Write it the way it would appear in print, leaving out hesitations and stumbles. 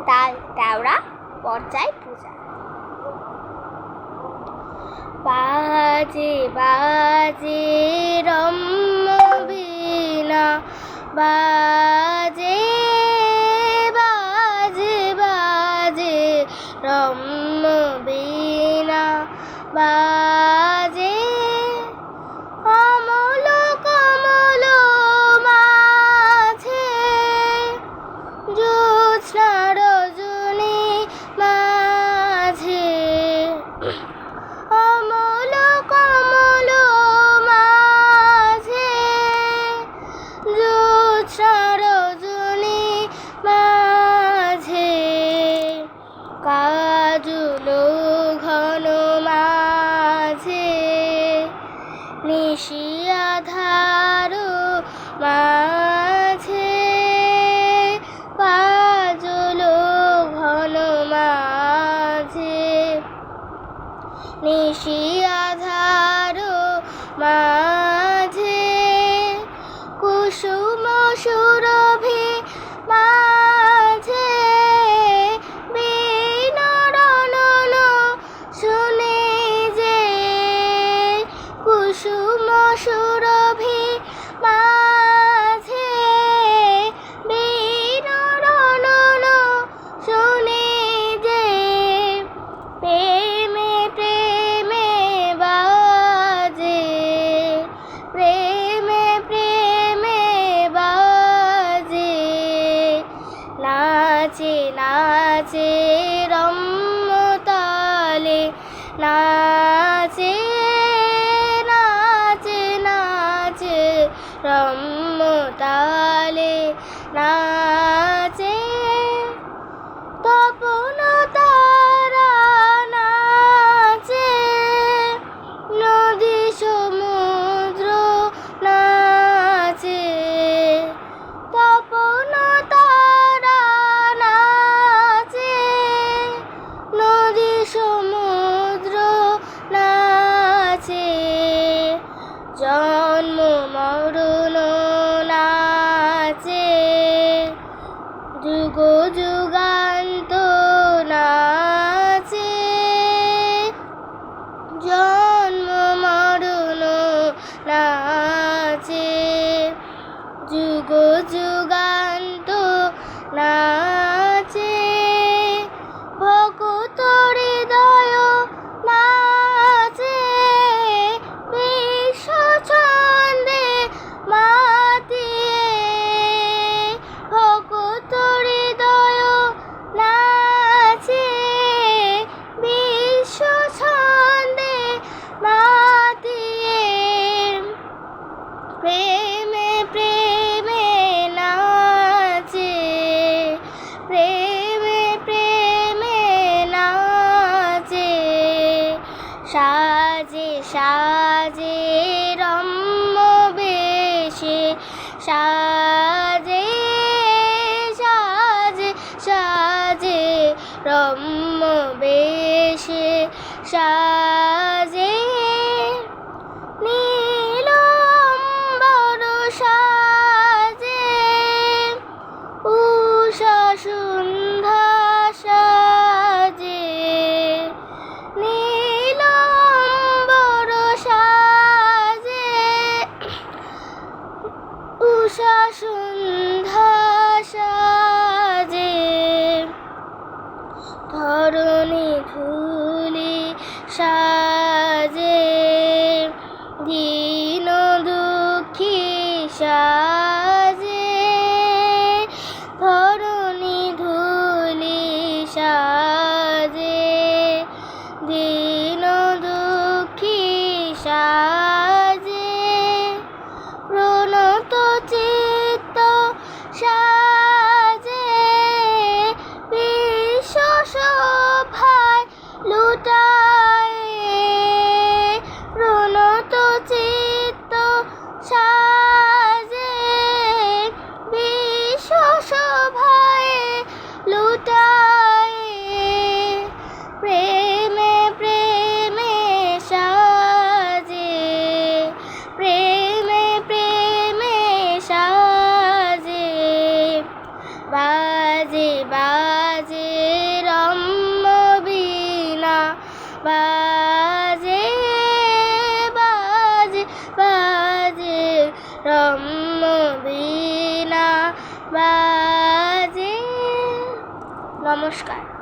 তেওড়া পর্যায় পূজা। বাজে বাজে রম্য বীণা, বাজে বাজে বাজে রম্য বীণা, বাজে কমল কমল মাঝে, জ্যোৎস্না রজনী মাঝে, কমল কমল মাঝে, জ্যোৎস্না রজনী মাঝে, কাজল ঘন মাঝে, নিশি আধার মাঝে, কাজল ঘন মাঝে, নিশি আধার মাঝে, কুসুম সুরভি মাঝে, বীণারণন শুনে যে, কুসুম সুরভি মাঝে, বীণারণন শুনে যে, প্রেমে প্রেমে বাজে, প্রেমে প্রেমে বাজে, নাচে নাচে রম্য তালে, নাচে নাচে নাচে রম্য তালে, নাচে তপন তারা নাচে, নদী সমুদ্র নাচে, তপন তারা নাচে, নদী সমুদ্র নাচে, জন্ম মরণ নাচে, যুগ যুগান্ত নাচে, জন্ম মরণ নাচে, যুগ যুগান্ত নাচে, ভক্ত হৃদয় নাচে, বিশ্ব ছন্দে মাতিয়ে, ভক্ত হৃদয় নাচে, বিশ্ব ছন্দে মাতিয়ে, প্রেমে প্রেমে নাচে, প্রেমে প্রেমে নাচে, সাজে সাজে রম্য বেশে, সাজে সাজে সাজে রম্য বেশে, সাজে নীল অম্বর সাজে, উষা সন্ধ্যা সাজে, নীল অম্বর সাজে, উষা সন্ধ্যা সাজে, ধরণী ধূলি সাজে, দীন দুঃখী সাজে, ধরণী ধূলি বাজে বাজে রম্য বীণা বাজে বাজে বাজে রম্য বীণা বাজে। নমস্কার।